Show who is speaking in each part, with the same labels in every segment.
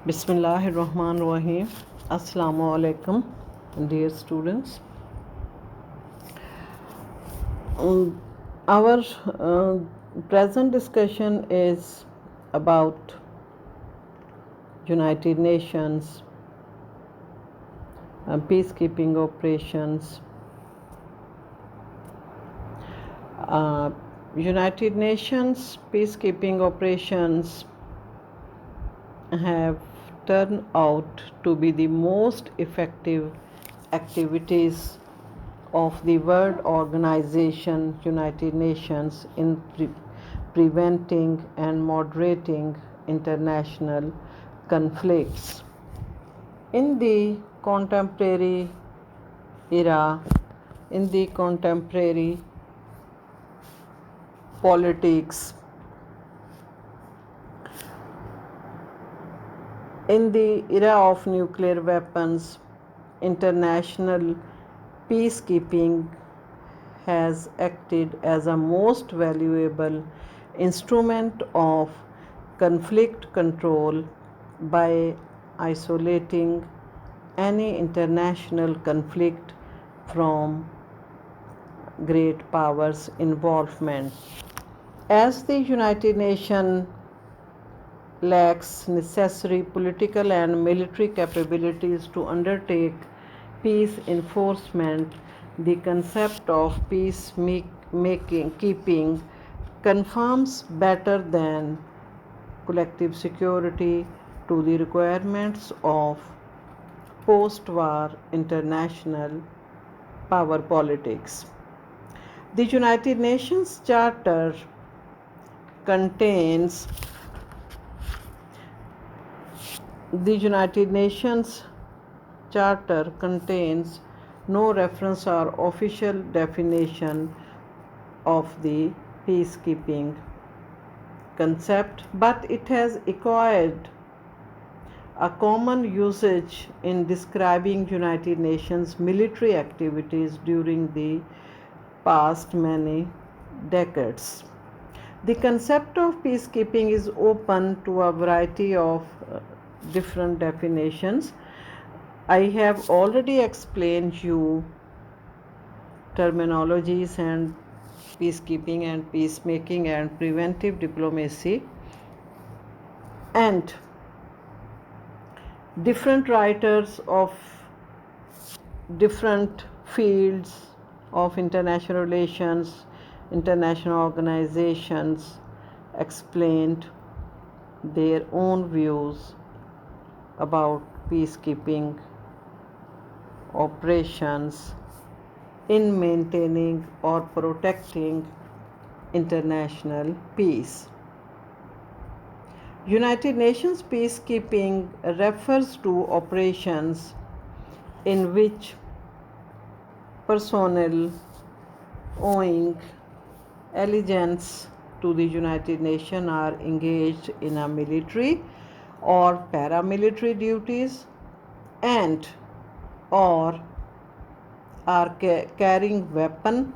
Speaker 1: Bismillahirrahmanirrahim. Assalamu alaikum, dear students. Our present discussion is about United Nations peacekeeping operations. United Nations peacekeeping operations have turned out to be the most effective activities of the World Organization, United Nations, in preventing and moderating international conflicts. In the contemporary era, in the contemporary politics, in the era of nuclear weapons, international peacekeeping has acted as a most valuable instrument of conflict control by isolating any international conflict from great powers' involvement. As the United Nations lacks necessary political and military capabilities to undertake peace enforcement, the concept of peacekeeping conforms better than collective security to the requirements of post-war international power politics. The United Nations Charter contains no reference or official definition of the peacekeeping concept, but it has acquired a common usage in describing United Nations military activities during the past many decades. The concept of peacekeeping is open to a variety of different definitions. I have already explained you terminologies and peacekeeping and peacemaking and preventive diplomacy, and different writers of different fields of international relations, international organizations explained their own views about peacekeeping operations in maintaining or protecting international peace. United Nations peacekeeping refers to operations in which personnel owing allegiance to the United Nations are engaged in a military or paramilitary duties and or are carrying weapon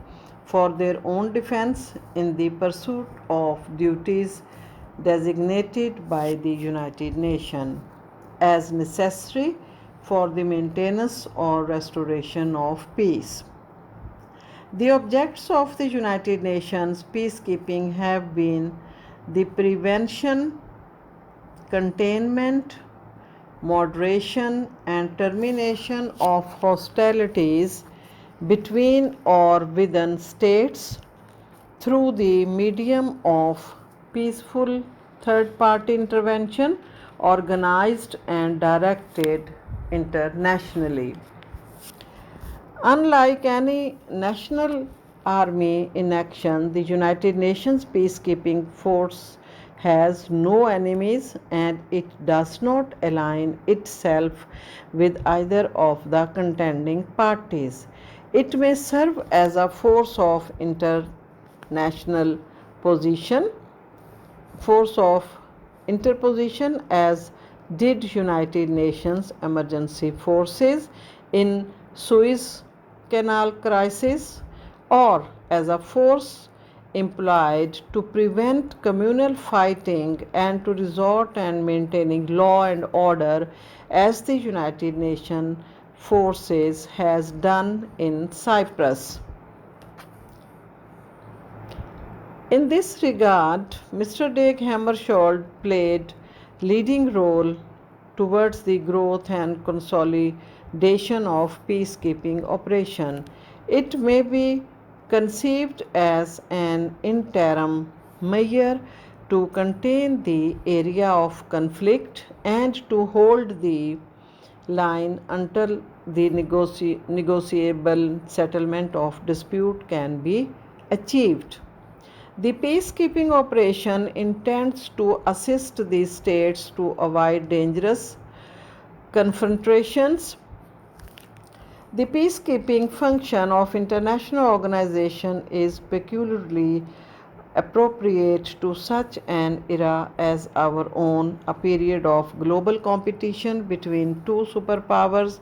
Speaker 1: for their own defense in the pursuit of duties designated by the United Nations as necessary for the maintenance or restoration of peace. The objects of the United Nations peacekeeping have been the prevention, containment, moderation, and termination of hostilities between or within states through the medium of peaceful third-party intervention organized and directed internationally. Unlike any national army in action, the United Nations peacekeeping force has no enemies and it does not align itself with either of the contending parties. It may serve as a force of interposition as did United Nations emergency forces in Suez Canal crisis, or as a force employed to prevent communal fighting and to resort and maintaining law and order as the United Nations forces has done in Cyprus. In this regard, Mr. Dag Hammarskjöld played leading role towards the growth and consolidation of peacekeeping operation. It may be conceived as an interim measure to contain the area of conflict and to hold the line until the negotiable settlement of dispute can be achieved. The peacekeeping operation intends to assist the states to avoid dangerous confrontations. The peacekeeping function of international organization is peculiarly appropriate to such an era as our own, a period of global competition between two superpowers,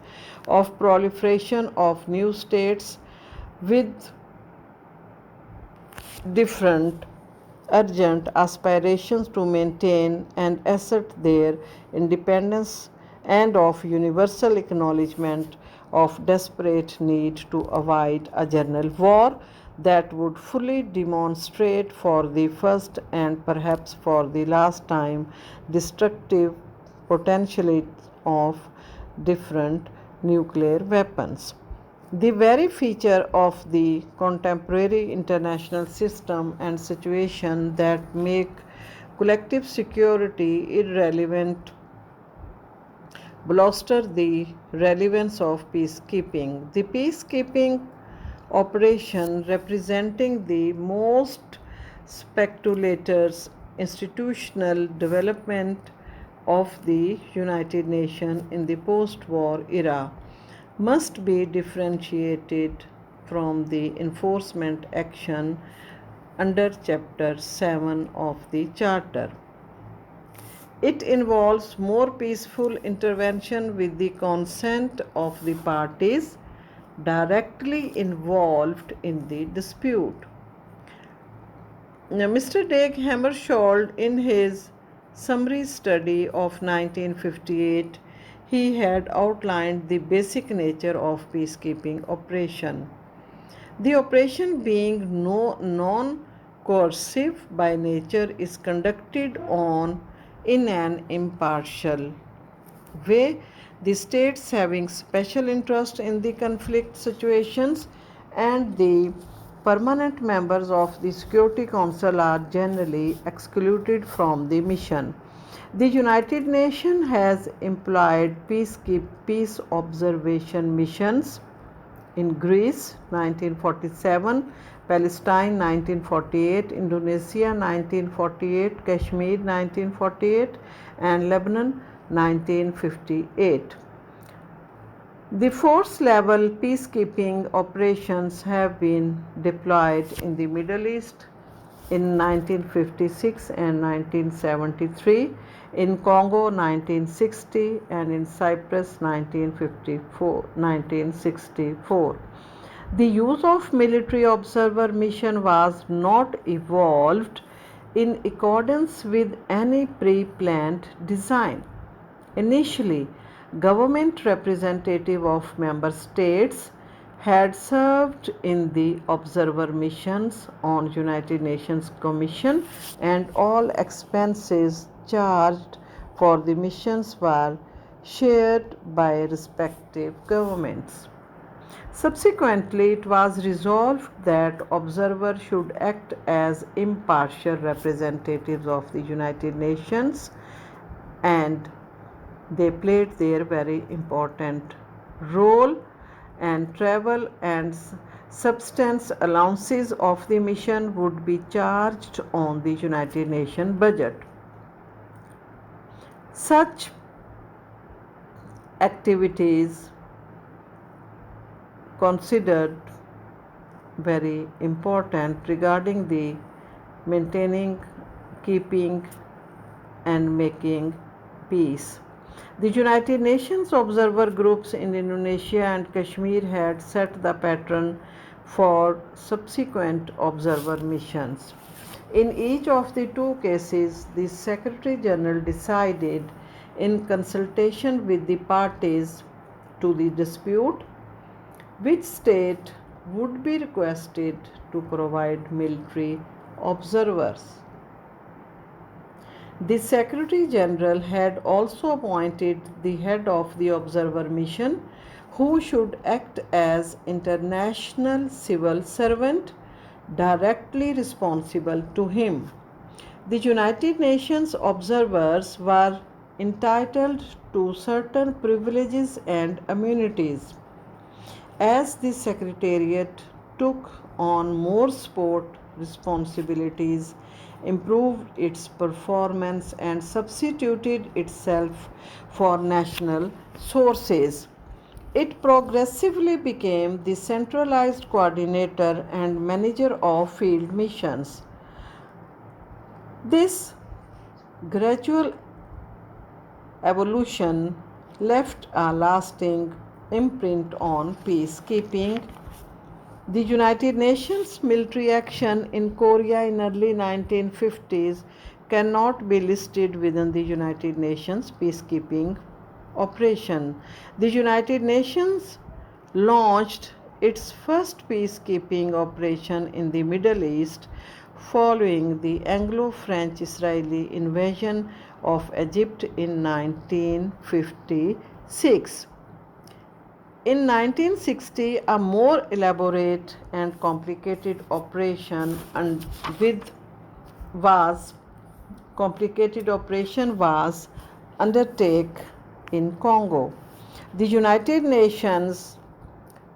Speaker 1: of proliferation of new states with different urgent aspirations to maintain and assert their independence, and of universal acknowledgement of desperate need to avoid a general war that would fully demonstrate for the first and perhaps for the last time destructive potential of different nuclear weapons. The very feature of the contemporary international system and situation that make collective security irrelevant bolster the relevance of peacekeeping. The peacekeeping operation representing the most speculator's institutional development of the United Nations in the post-war era must be differentiated from the enforcement action under Chapter 7 of the Charter. It involves more peaceful intervention with the consent of the parties directly involved in the dispute. Now, Mr. Dag Hammarskjöld, in his summary study of 1958, he had outlined the basic nature of peacekeeping operation. The operation being non-coercive by nature is conducted in an impartial way, the states having special interest in the conflict situations and the permanent members of the Security Council are generally excluded from the mission. The United Nations has employed peace observation missions in Greece 1947, Palestine 1948, Indonesia 1948, Kashmir 1948, and Lebanon 1958. The force level peacekeeping operations have been deployed in the Middle East in 1956 and 1973, in Congo 1960, and in Cyprus 1964. The use of military observer mission was not evolved in accordance with any pre-planned design. Initially, government representative of member states had served in the observer missions on United Nations Commission, and all expenses charged for the missions were shared by respective governments. Subsequently, it was resolved that observers should act as impartial representatives of the United Nations, and they played their very important role, and travel and substance allowances of the mission would be charged on the United Nations budget. Such activities considered very important regarding the maintaining, keeping, and making peace. The United Nations observer groups in Indonesia and Kashmir had set the pattern for subsequent observer missions. In each of the two cases, the Secretary General decided, in consultation with the parties to the dispute, which state would be requested to provide military observers. The Secretary General had also appointed the head of the observer mission, who should act as international civil servant directly responsible to him. The United Nations observers were entitled to certain privileges and immunities. As the Secretariat took on more support responsibilities, improved its performance, and substituted itself for national sources, it progressively became the centralized coordinator and manager of field missions. This gradual evolution left a lasting imprint on peacekeeping. The United Nations military action in Korea in early 1950s cannot be listed within the United Nations peacekeeping operation. The United Nations launched its first peacekeeping operation in the Middle East following the Anglo-French-Israeli invasion of Egypt in 1956. In 1960, a more elaborate and complicated operation was undertaken in Congo. The United Nations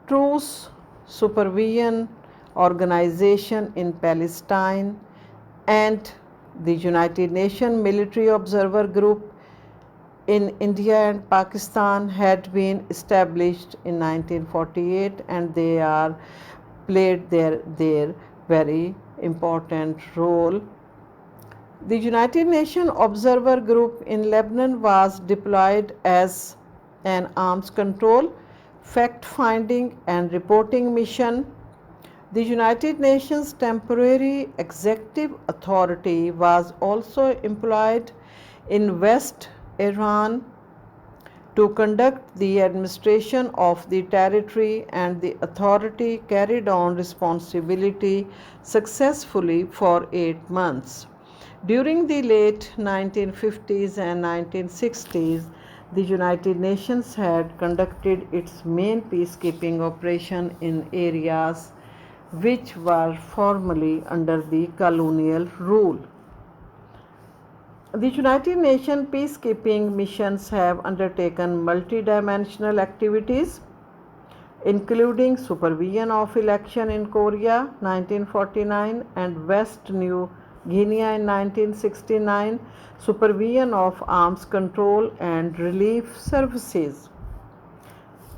Speaker 1: Truce Supervision Organization in Palestine and the United Nations Military Observer Group in India and Pakistan had been established in 1948, and they are played their very important role. The United Nations Observer Group in Lebanon was deployed as an arms control, fact-finding and reporting mission. The United Nations Temporary Executive Authority was also employed in West Iran to conduct the administration of the territory, and the authority carried on responsibility successfully for 8 months. During the late 1950s and 1960s, the United Nations had conducted its main peacekeeping operation in areas which were formerly under the colonial rule. The United Nations peacekeeping missions have undertaken multidimensional activities, including supervision of election in Korea 1949 and West New Guinea in 1969, supervision of arms control and relief services.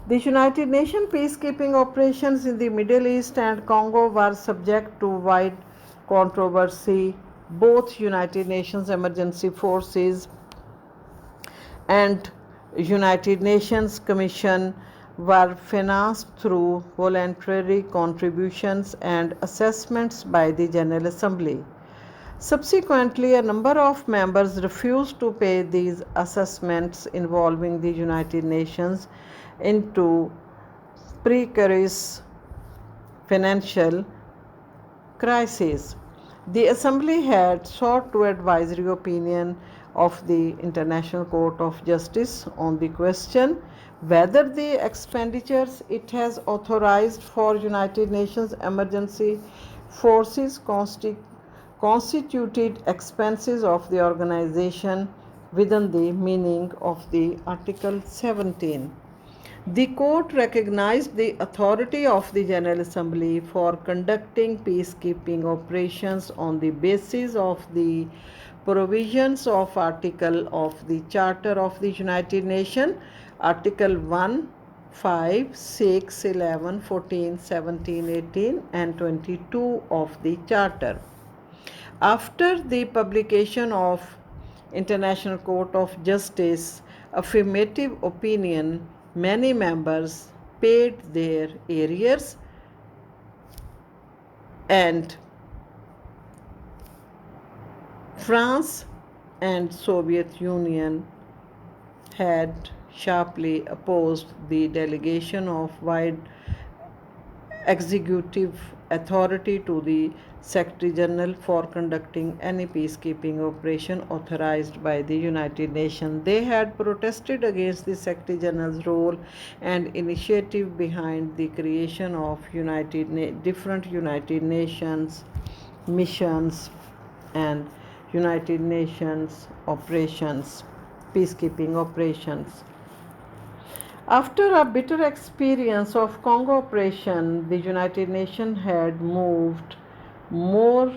Speaker 1: The United Nations peacekeeping operations in the Middle East and Congo were subject to wide controversy. Both United Nations emergency forces and United Nations Commission were financed through voluntary contributions and assessments by the General Assembly. Subsequently, a number of members refused to pay these assessments, involving the United Nations into precarious financial crisis. The Assembly had sought to advisory opinion of the International Court of Justice on the question whether the expenditures it has authorized for United Nations emergency forces constituted expenses of the organization within the meaning of the Article 17. The court recognized the authority of the General Assembly for conducting peacekeeping operations on the basis of the provisions of Article of the Charter of the United Nations, Article 1, 5, 6, 11, 14, 17, 18 and 22 of the Charter. After the publication of International Court of Justice affirmative opinion, many members paid their arrears and France and Soviet Union had sharply opposed the delegation of wide executive authority to the Secretary General for conducting any peacekeeping operation authorized by the United Nations. They had protested against the Secretary General's role and initiative behind the creation of different United Nations missions and United Nations operations, peacekeeping operations. After a bitter experience of Congo operation, the United Nations had moved more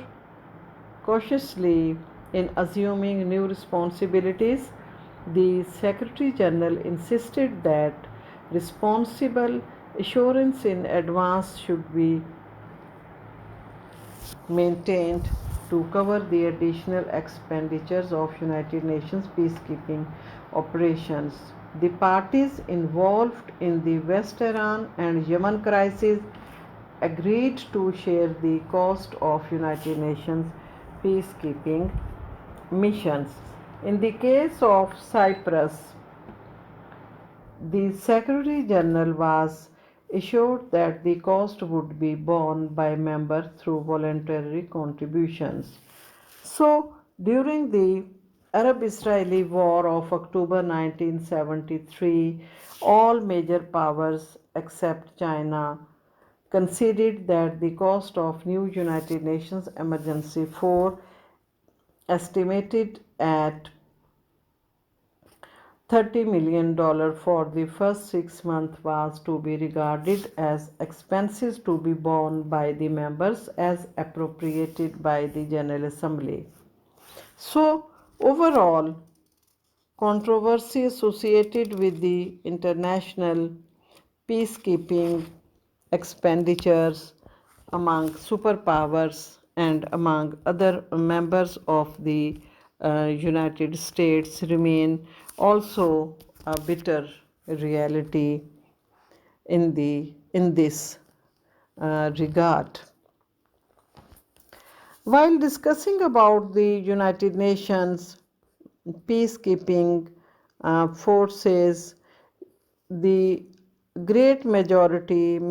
Speaker 1: cautiously in assuming new responsibilities. The Secretary General insisted that responsible assurance in advance should be maintained to cover the additional expenditures of United Nations peacekeeping operations. The parties involved in the West Iran and Yemen crisis agreed to share the cost of United Nations peacekeeping missions. In the case of Cyprus, the Secretary General was assured that the cost would be borne by members through voluntary contributions. So, during the Arab Israeli War of October 1973, all major powers except China conceded that the cost of new United Nations Emergency Force, estimated at $30 million for the first 6 months, was to be regarded as expenses to be borne by the members as appropriated by the General Assembly. So, overall, controversy associated with the international peacekeeping expenditures among superpowers and among other members of the United States remain also a bitter reality in this regard. While discussing about the United Nations peacekeeping forces, the great majority of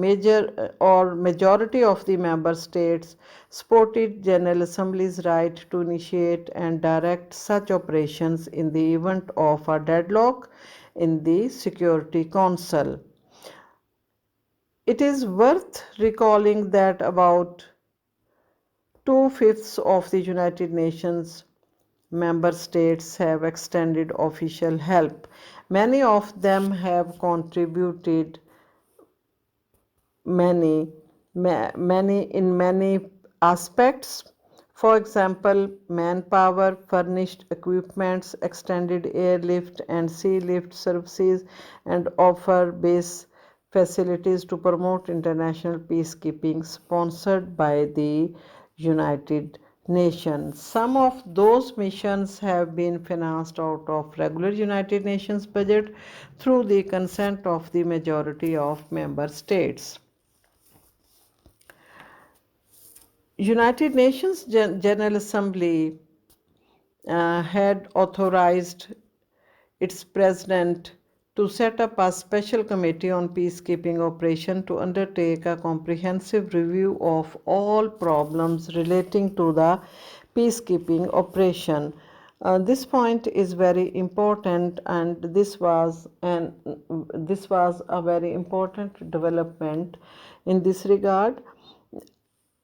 Speaker 1: the member states supported General Assembly's right to initiate and direct such operations in the event of a deadlock in the Security Council. It is worth recalling that about 2/5 of the United Nations member states have extended official help. Many of them have contributed many aspects. For example, manpower, furnished equipments, extended airlift and sea lift services, and offer base facilities to promote international peacekeeping sponsored by the United Nations. Some of those missions have been financed out of regular United Nations budget through the consent of the majority of member states. United Nations General Assembly had authorized its president to set up a special committee on peacekeeping operation to undertake a comprehensive review of all problems relating to the peacekeeping operation. This point is very important, and this was a very important development in this regard.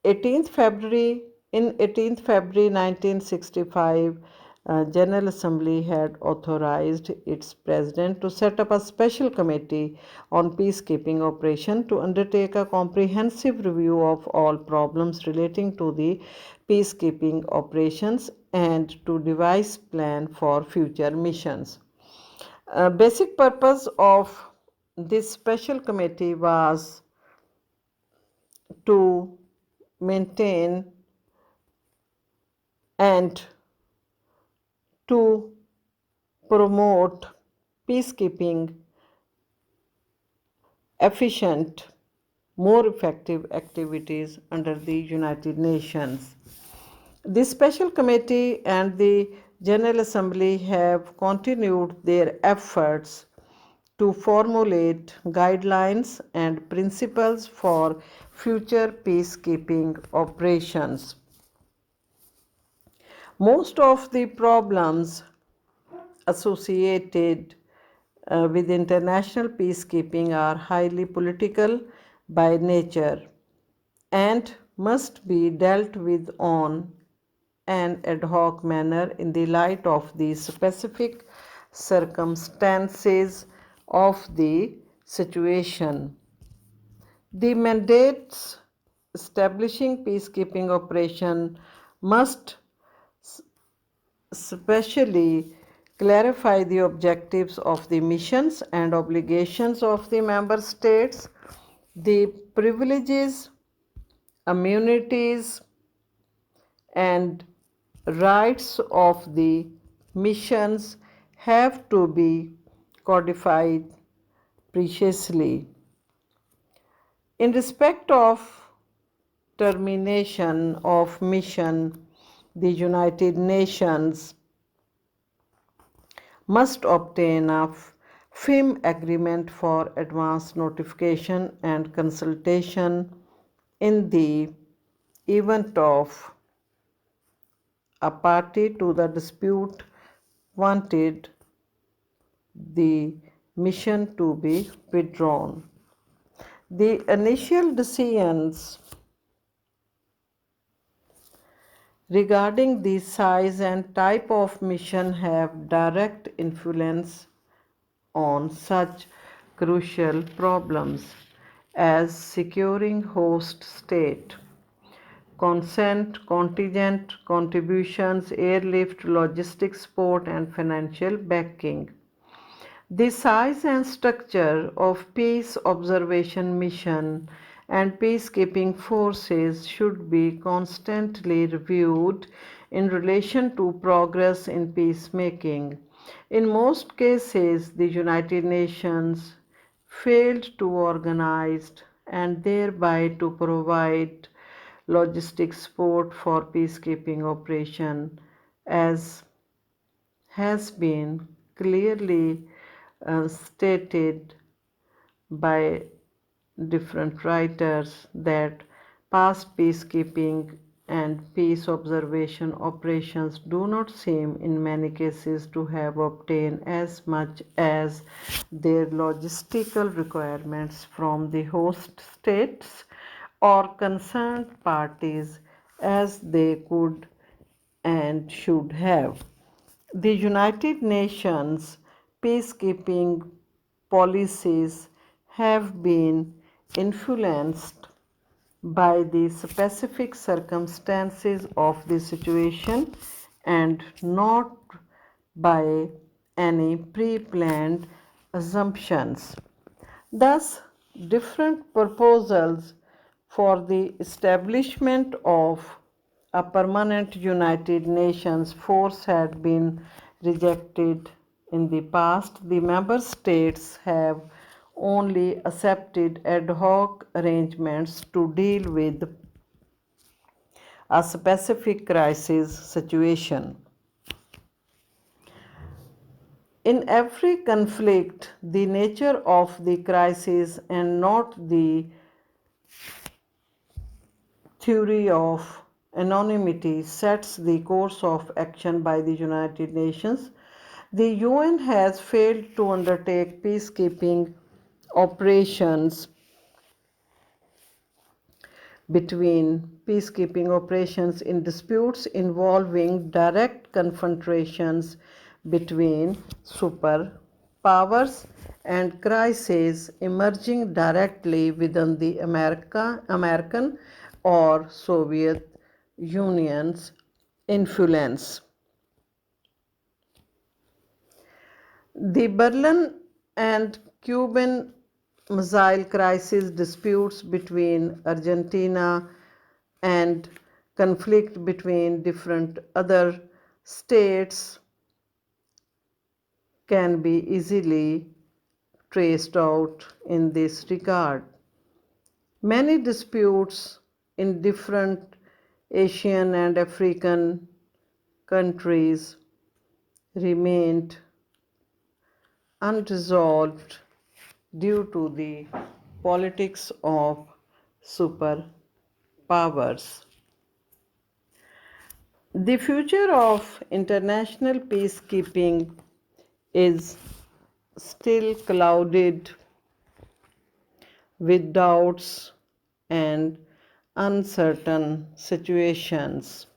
Speaker 1: 18th February in 18th February 1965, General Assembly had authorized its president to set up a special committee on peacekeeping operation to undertake a comprehensive review of all problems relating to the peacekeeping operations and to devise plan for future missions. Basic purpose of this special committee was to maintain and to promote peacekeeping efficient more effective activities under the United Nations. The Special Committee and the General Assembly have continued their efforts to formulate guidelines and principles for future peacekeeping operations. Most of the problems associated with international peacekeeping are highly political by nature and must be dealt with on an ad hoc manner in the light of the specific circumstances of the situation. The mandates establishing peacekeeping operation must especially clarify the objectives of the missions and obligations of the member states, the privileges, immunities, and rights of the missions have to be codified precisely. In respect of termination of mission, the United Nations must obtain a firm agreement for advance notification and consultation in the event of a party to the dispute wanted the mission to be withdrawn. The initial decisions regarding the size and type of mission have direct influence on such crucial problems as securing host state, consent, contingent contributions, airlift, logistics support, and financial backing. The size and structure of peace observation mission and peacekeeping forces should be constantly reviewed in relation to progress in peacemaking. In most cases, the United Nations failed to organize and thereby to provide logistic support for peacekeeping operation, as has been clearly stated by different writers that past peacekeeping and peace observation operations do not seem in many cases to have obtained as much as their logistical requirements from the host states or concerned parties as they could and should have. The United Nations peacekeeping policies have been influenced by the specific circumstances of the situation and not by any pre planned assumptions. Thus, different proposals for the establishment of a permanent United Nations force had been rejected in the past. The member states have only accepted ad hoc arrangements to deal with a specific crisis situation. In every conflict, the nature of the crisis and not the theory of anonymity sets the course of action by the United Nations. The UN has failed to undertake peacekeeping operations in disputes involving direct confrontations between superpowers and crises emerging directly within the American or Soviet Union's influence. The Berlin and Cuban Missile Crisis disputes between Argentina and conflict between different other states can be easily traced out in this regard. Many disputes in different Asian and African countries remained unresolved due to the politics of superpowers. The future of international peacekeeping is still clouded with doubts and uncertain situations.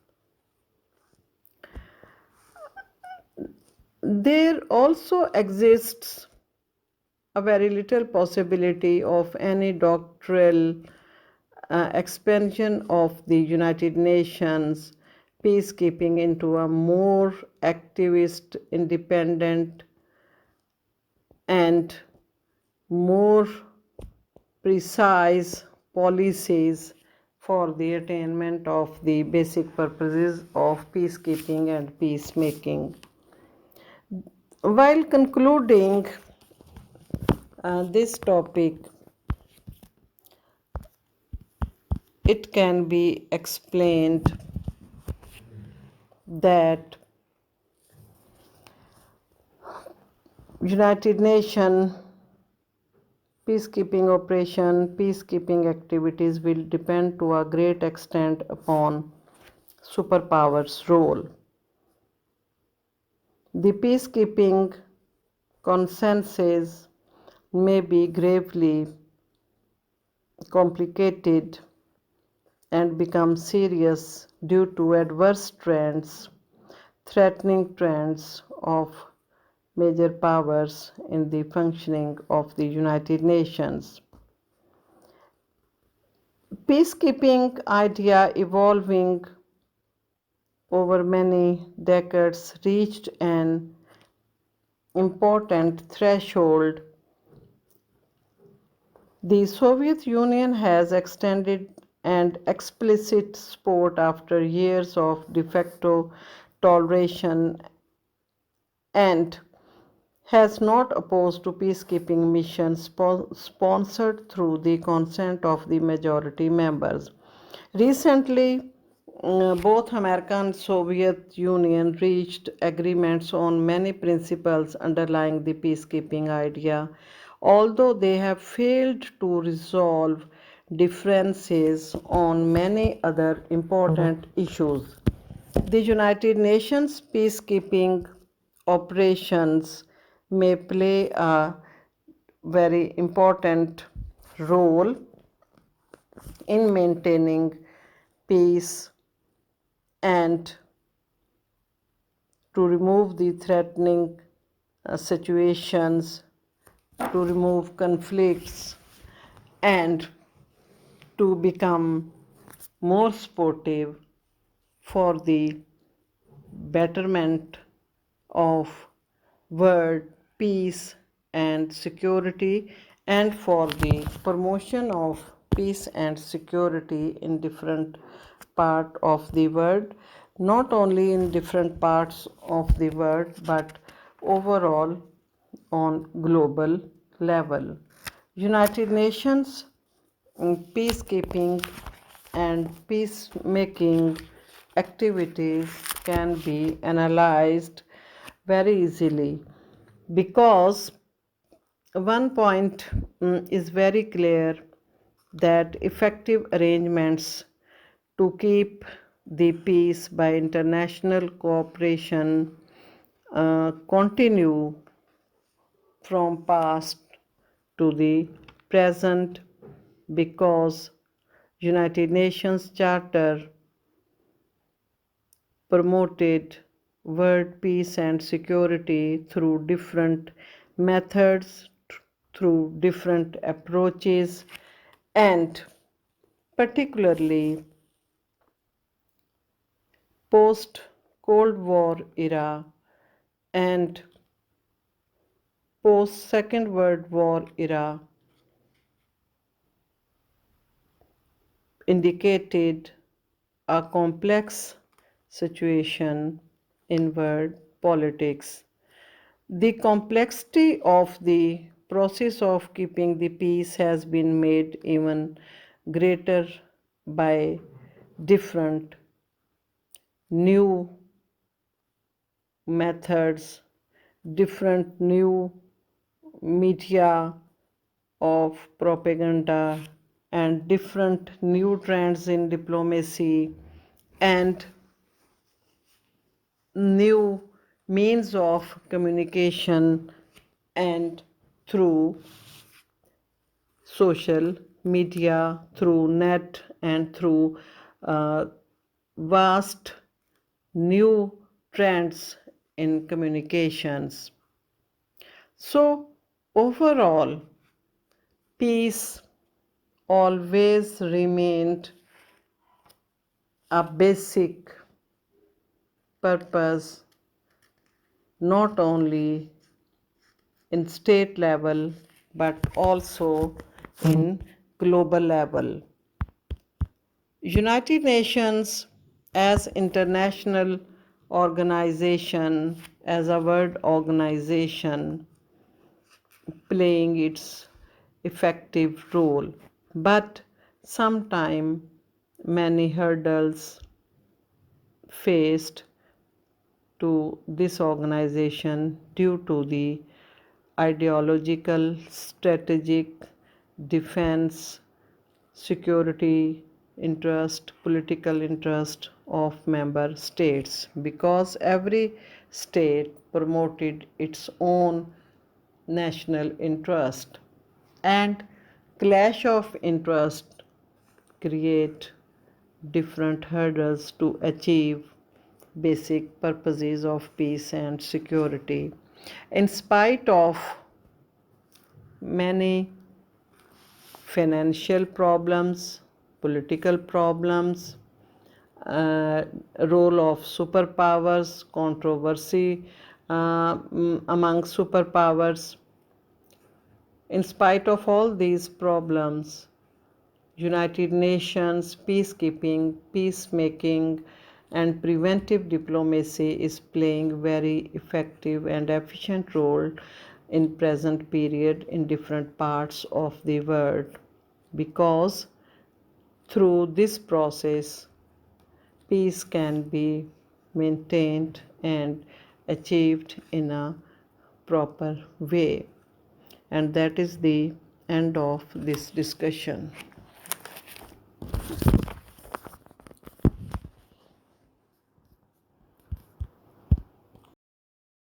Speaker 1: There also exists a very little possibility of any doctoral expansion of the United Nations peacekeeping into a more activist, independent, and more precise policies for the attainment of the basic purposes of peacekeeping and peacemaking. While concluding this topic, it can be explained that United Nations peacekeeping activities will depend to a great extent upon superpowers' role. The peacekeeping consensus may be gravely complicated and become serious due to adverse trends, threatening trends of major powers in the functioning of the United Nations. Peacekeeping idea evolving over many decades reached an important threshold. The Soviet Union has extended and explicit support after years of de facto toleration and has not opposed to peacekeeping missions sponsored through the consent of the majority members. Recently, both America and Soviet Union reached agreements on many principles underlying the peacekeeping idea, although they have failed to resolve differences on many other important issues. The United Nations peacekeeping operations may play a very important role in maintaining peace and to remove the threatening situations, to remove conflicts, and to become more supportive for the betterment of world peace and security and for the promotion of peace and security in different part of the world, not only in different parts of the world but overall on global level. United Nations peacekeeping and peacemaking activities can be analyzed very easily because one point is very clear that effective arrangements to keep the peace by international cooperation continue from past to the present because United Nations Charter promoted world peace and security through different methods, through different approaches, and particularly post Cold War era and post Second World War era indicated a complex situation in world politics. The complexity of the process of keeping the peace has been made even greater by different new methods, different new media of propaganda, and different new trends in diplomacy and new means of communication and through social media, through net, and through uh, vast new trends in communications. So, overall, peace always remained a basic purpose, not only in state level but also in global level. United Nations as international organization, as a world organization, playing its effective role, but sometimes many hurdles faced to this organization due to the ideological, strategic, defense, security interest, political interest of member states, because every state promoted its own national interest, and clash of interest create different hurdles to achieve basic purposes of peace and security. In spite of many financial problems, political problems, uh, role of superpowers, controversy among superpowers. In spite of all these problems, United Nations peacekeeping, peacemaking, and preventive diplomacy is playing very effective and efficient role in present period in different parts of the world, because through this process peace can be maintained and achieved in a proper way. And that is the end of this discussion.